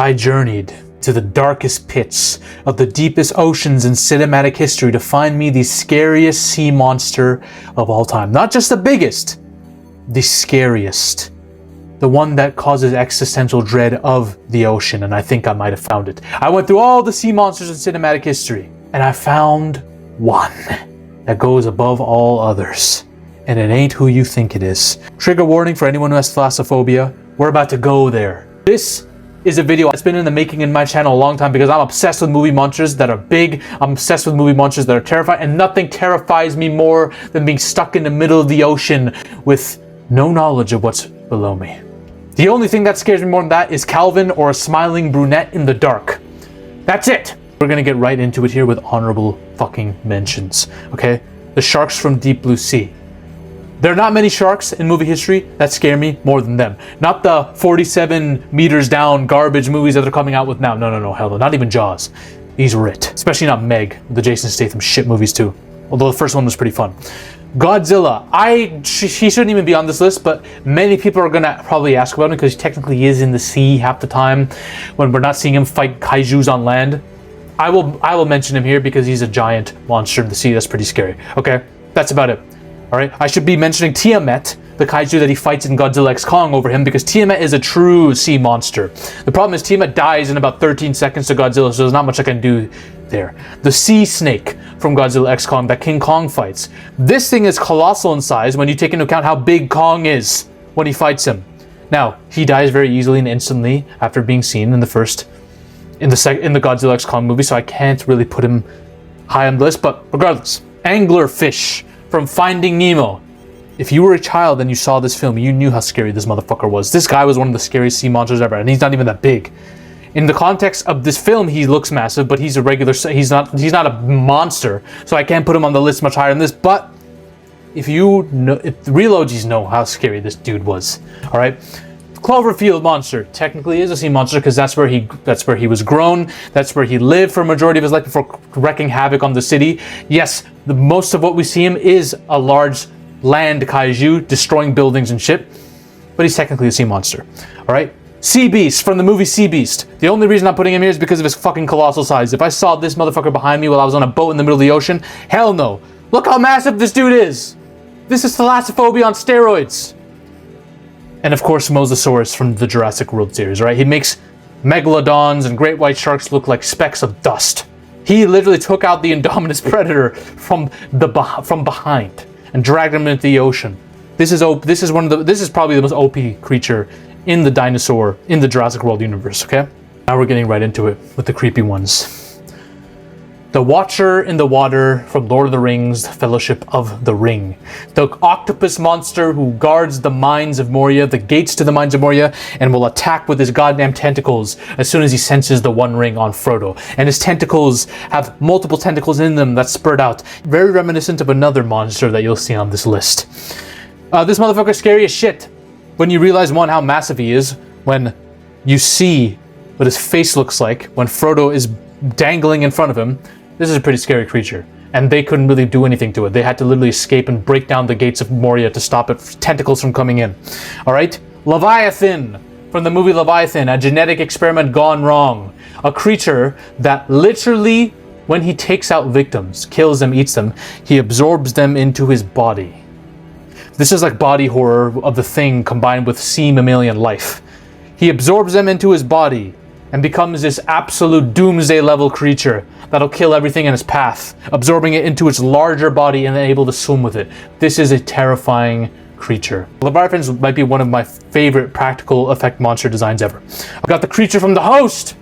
I journeyed to the darkest pits of the deepest oceans in cinematic history to find me the scariest sea monster of all time. Not just the biggest, the scariest. The one that causes existential dread of the ocean, and I think I might have found it. I went through all the sea monsters in cinematic history, and I found one that goes above all others. And it ain't who you think it is. Trigger warning for anyone who has thalassophobia. We're about to go there. This is a video that's been in the making in my channel a long time because I'm obsessed with movie monsters that are big. I'm obsessed with movie monsters that are terrifying, and nothing terrifies me more than being stuck in the middle of the ocean with no knowledge of what's below me. The only thing that scares me more than that is Calvin or a smiling brunette in the dark. That's it. We're gonna get right into it here with honorable fucking mentions, okay? The sharks from Deep Blue Sea. There are not many sharks in movie history that scare me more than them. Not the 47 meters down garbage movies that they're coming out with now. No, hell no. Not even Jaws. These were it. Especially not Meg, the Jason Statham shit movies too. Although the first one was pretty fun. Godzilla. He shouldn't even be on this list, but many people are gonna probably ask about him because he technically is in the sea half the time when we're not seeing him fight kaijus on land. I will mention him here because he's a giant monster in the sea that's pretty scary. Okay, that's about it. Alright, I should be mentioning Tiamat, the kaiju that he fights in Godzilla X Kong over him, because Tiamat is a true sea monster. The problem is Tiamat dies in about 13 seconds to Godzilla, so there's not much I can do there. The sea snake from Godzilla X Kong that King Kong fights. This thing is colossal in size when you take into account how big Kong is when he fights him. Now, he dies very easily and instantly after being seen in the Godzilla X Kong movie, so I can't really put him high on the list, but regardless. Anglerfish from Finding Nemo. If you were a child and you saw this film, you knew how scary this motherfucker was. This guy was one of the scariest sea monsters ever, and he's not even that big. In the context of this film, he looks massive, but he's a regular, he's not a monster, so I can't put him on the list much higher than this, but if the real OGs know how scary this dude was, alright? Cloverfield monster technically is a sea monster because that's where he was grown. That's where he lived for a majority of his life before wreaking havoc on the city. Yes, most of what we see him is a large land kaiju destroying buildings and shit, but he's technically a sea monster. All right, Sea Beast from the movie Sea Beast. The only reason I'm putting him here is because of his fucking colossal size. If I saw this motherfucker behind me while I was on a boat in the middle of the ocean, hell no. Look how massive this dude is. This is thalassophobia on steroids. And of course, Mosasaurus from the Jurassic World series, right? He makes megalodons and great white sharks look like specks of dust. He literally took out the Indominus Predator from behind and dragged him into the ocean. This is probably the most OP creature in the Jurassic World universe, okay? Now we're getting right into it with the creepy ones. The Watcher in the Water from Lord of the Rings, Fellowship of the Ring. The octopus monster who guards the mines of Moria, the gates to the mines of Moria, and will attack with his goddamn tentacles as soon as he senses the One Ring on Frodo. And his tentacles have multiple tentacles in them that spurt out. Very reminiscent of another monster that you'll see on this list. This motherfucker's scary as shit. When you realize, one, how massive he is, when you see what his face looks like, when Frodo is dangling in front of him. This is a pretty scary creature, and they couldn't really do anything to it. They had to literally escape and break down the gates of Moria to stop its tentacles from coming in. All right? Leviathan from the movie Leviathan, a genetic experiment gone wrong. A creature that literally, when he takes out victims, kills them, eats them, he absorbs them into his body. This is like body horror of the Thing combined with sea mammalian life. He absorbs them into his body and becomes this absolute doomsday level creature that'll kill everything in its path, absorbing it into its larger body and then able to swim with it. This is a terrifying creature. Leviathans might be one of my favorite practical effect monster designs ever. I've got the creature from The Host.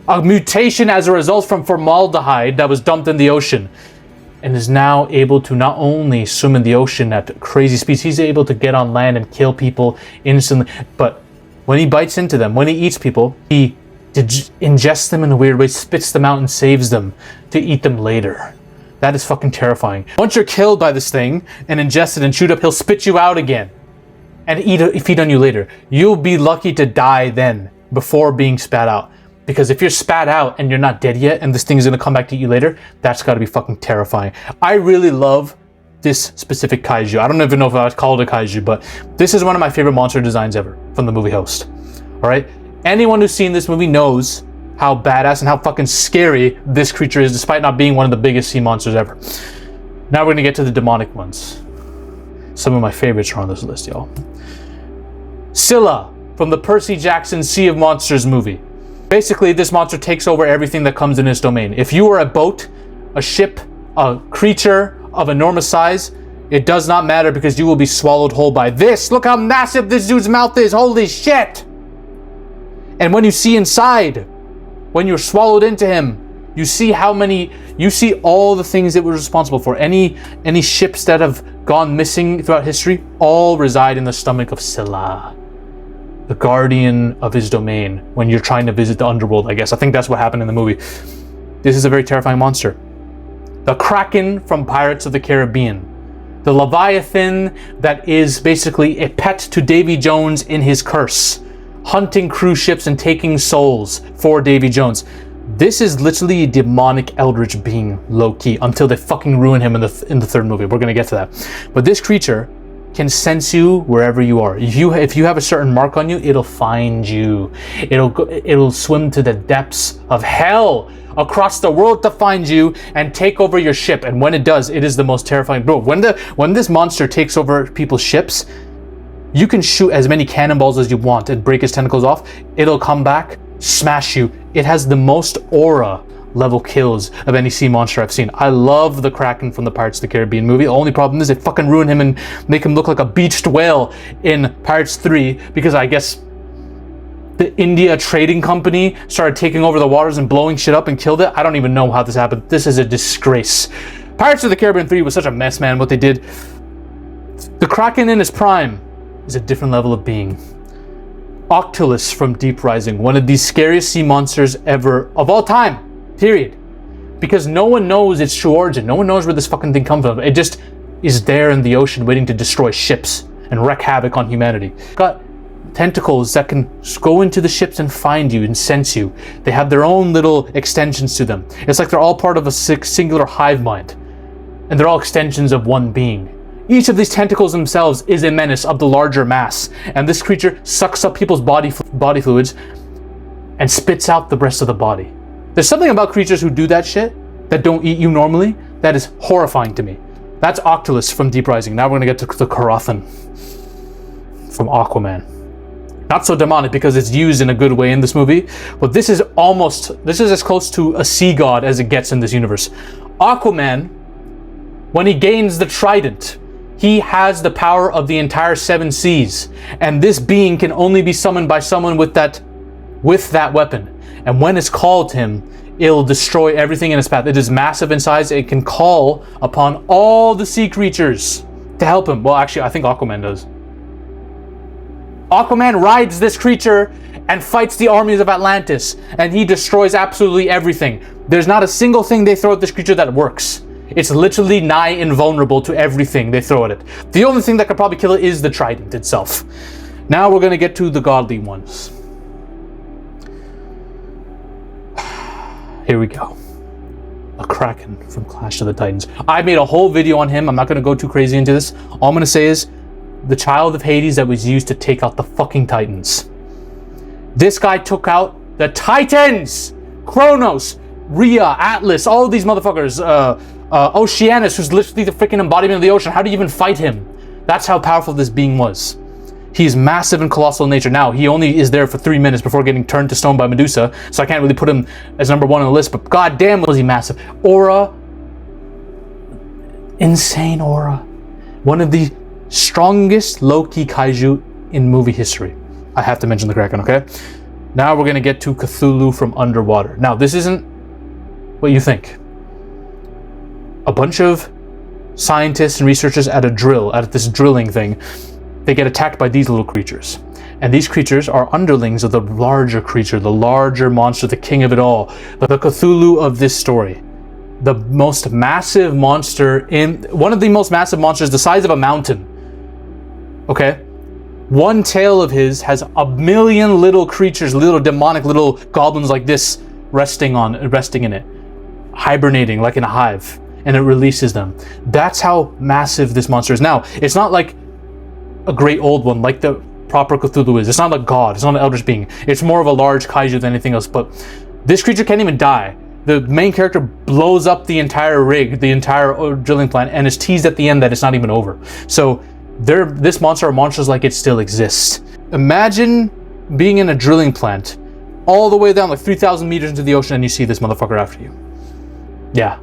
A mutation as a result from formaldehyde that was dumped in the ocean and is now able to not only swim in the ocean at crazy speeds, he's able to get on land and kill people instantly, but when he bites into them, when he eats people, he ingests them in a weird way, spits them out and saves them to eat them later. That is fucking terrifying. Once you're killed by this thing and ingested and chewed up, he'll spit you out again and feed on you later. You'll be lucky to die then before being spat out. Because if you're spat out and you're not dead yet and this thing is going to come back to eat you later, that's got to be fucking terrifying. I really love this specific kaiju. I don't even know if I would call it a kaiju, but this is one of my favorite monster designs ever from the movie Host. All right? Anyone who's seen this movie knows how badass and how fucking scary this creature is, despite not being one of the biggest sea monsters ever. Now we're gonna get to the demonic ones. Some of my favorites are on this list, y'all. Scylla from the Percy Jackson Sea of Monsters movie. Basically, this monster takes over everything that comes in its domain. If you are a boat, a ship, a creature of enormous size, it does not matter because you will be swallowed whole by this. Look how massive this dude's mouth is. Holy shit! And when you see inside, when you're swallowed into him, you see all the things that were responsible for. Any ships that have gone missing throughout history all reside in the stomach of Scylla, the guardian of his domain, when you're trying to visit the underworld, I guess. I think that's what happened in the movie. This is a very terrifying monster. The Kraken from Pirates of the Caribbean. The Leviathan that is basically a pet to Davy Jones in his curse, hunting cruise ships and taking souls for Davy Jones. This is literally a demonic eldritch being, low-key, until they fucking ruin him in the third movie. We're gonna get to that. But this creature can sense you wherever you are. If you have a certain mark on you, it'll find you. It'll swim to the depths of hell across the world to find you and take over your ship. And when it does, it is the most terrifying. Bro, when this monster takes over people's ships, you can shoot as many cannonballs as you want and break its tentacles off. It'll come back, smash you. It has the most aura level kills of any sea monster I've seen. I love the Kraken from the Pirates of the Caribbean movie. The only problem is they fucking ruin him and make him look like a beached whale in Pirates 3 because I guess the India Trading Company started taking over the waters and blowing shit up and killed it. I don't even know how this happened. This is a disgrace. Pirates of the Caribbean 3 was such a mess, man, what they did. The Kraken in his prime is a different level of being. Octolus from Deep Rising, one of the scariest sea monsters ever of all time, period. Because no one knows its true origin. No one knows where this fucking thing comes from. It just is there in the ocean waiting to destroy ships and wreak havoc on humanity. Got tentacles that can go into the ships and find you and sense you. They have their own little extensions to them. It's like they're all part of a singular hive mind. And they're all extensions of one being. Each of these tentacles themselves is a menace of the larger mass, and this creature sucks up people's body fluids and spits out the rest of the body. There's something about creatures who do that shit, that don't eat you normally, that is horrifying to me. That's Octolus from Deep Rising. Now we're gonna get to the Karathan from Aquaman. Not so demonic because it's used in a good way in this movie, but this is as close to a sea god as it gets in this universe. Aquaman, when he gains the trident, he has the power of the entire 7 seas, and this being can only be summoned by someone with that weapon. And when it's called to him, it'll destroy everything in its path. It is massive in size. It can call upon all the sea creatures to help him. Well, actually, I think Aquaman does. Aquaman rides this creature and fights the armies of Atlantis, and he destroys absolutely everything. There's not a single thing they throw at this creature that works. It's literally nigh invulnerable to everything they throw at it. The only thing that could probably kill it is the trident itself. Now we're going to get to the godly ones. Here we go. A Kraken from Clash of the Titans. I made a whole video on him. I'm not going to go too crazy into this. All I'm going to say is the child of Hades that was used to take out the fucking Titans. This guy took out the Titans! Kronos, Rhea, Atlas, all of these motherfuckers. Oceanus, who's literally the freaking embodiment of the ocean. How do you even fight him? That's how powerful this being was. He's massive and colossal in nature. Now, he only is there for 3 minutes before getting turned to stone by Medusa, so I can't really put him as number 1 on the list, but goddamn was he massive. Aura. Insane aura. One of the strongest low-key kaiju in movie history. I have to mention the Kraken, okay? Now we're going to get to Cthulhu from underwater. Now, this isn't what you think. A bunch of scientists and researchers at this drilling thing, they get attacked by these little creatures. And these creatures are underlings of the larger creature, the larger monster, the king of it all, the Cthulhu of this story. The most massive monster one of the most massive monsters, the size of a mountain. Okay? One tail of his has 1 million little creatures, little demonic little goblins like this resting in it, hibernating like in a hive, and it releases them. That's how massive this monster is. Now, it's not like a great old one, like the proper Cthulhu is. It's not a god, it's not an eldritch being. It's more of a large kaiju than anything else, but this creature can't even die. The main character blows up the entire rig, the entire drilling plant, and is teased at the end that it's not even over. So this monster or monsters like it still exist. Imagine being in a drilling plant all the way down like 3,000 meters into the ocean and you see this motherfucker after you. Yeah.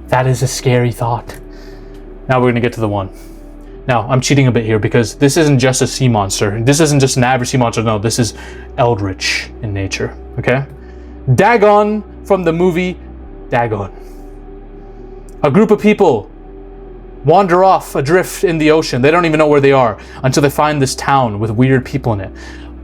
That is a scary thought. Now we're gonna get to the one. Now, I'm cheating a bit here because this isn't just a sea monster. This isn't just an average sea monster. No, this is eldritch in nature, okay? Dagon from the movie Dagon. A group of people wander off adrift in the ocean. They don't even know where they are until they find this town with weird people in it.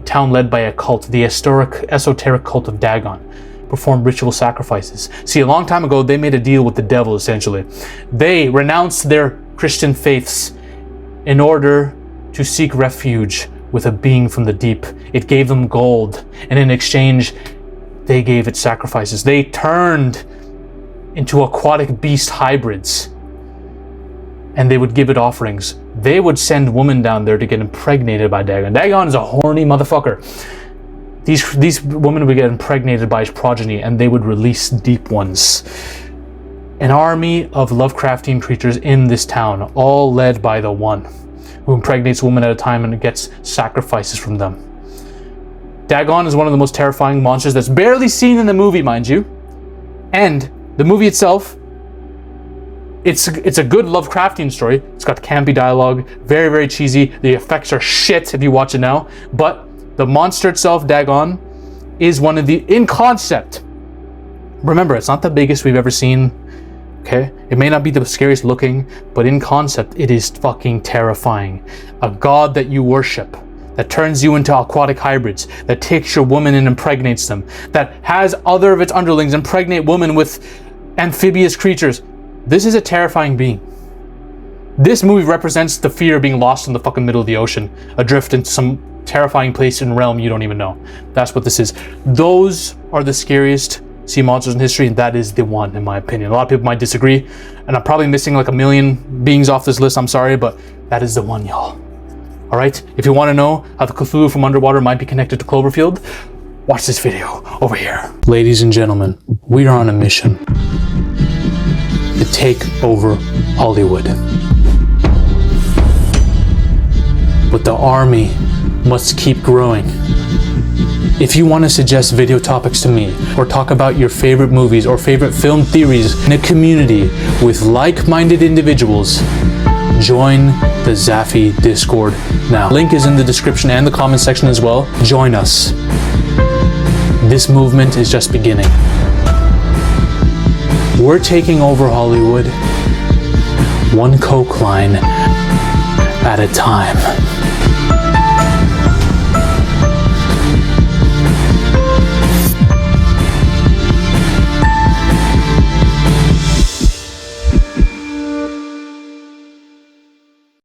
A town led by a cult, the esoteric cult of Dagon. Perform ritual sacrifices. See, a long time ago, they made a deal with the devil, essentially. They renounced their Christian faiths in order to seek refuge with a being from the deep. It gave them gold, and in exchange, they gave it sacrifices. They turned into aquatic beast hybrids, and they would give it offerings. They would send women down there to get impregnated by Dagon. Dagon is a horny motherfucker. These women would get impregnated by his progeny, and they would release deep ones. An army of Lovecraftian creatures in this town, all led by the one who impregnates women at a time and gets sacrifices from them. Dagon is one of the most terrifying monsters that's barely seen in the movie, mind you. And the movie itself, it's a good Lovecraftian story. It's got campy dialogue, very, very cheesy. The effects are shit if you watch it now. But the monster itself, Dagon, is one of the, in concept, remember, it's not the biggest we've ever seen. Okay, it may not be the scariest looking, but in concept, it is fucking terrifying. A god that you worship, that turns you into aquatic hybrids, that takes your woman and impregnates them, that has other of its underlings impregnate women with amphibious creatures. This is a terrifying being. This movie represents the fear of being lost in the fucking middle of the ocean, adrift into some terrifying place and realm you don't even know. That's what this is. Those are the scariest sea monsters in history, and that is the one, in my opinion. A lot of people might disagree, and I'm probably missing like a million beings off this list. I'm sorry, but that is the one, y'all. All right, if you want to know how the Cthulhu from underwater might be connected to Cloverfield, watch this video over here. Ladies and gentlemen, we are on a mission to take over Hollywood. But the army must keep growing. If you want to suggest video topics to me, or talk about your favorite movies or favorite film theories in a community with like-minded individuals, join the Zafy Discord now. Link is in the description and the comment section as well. Join us. This movement is just beginning. We're taking over Hollywood, one coke line at a time.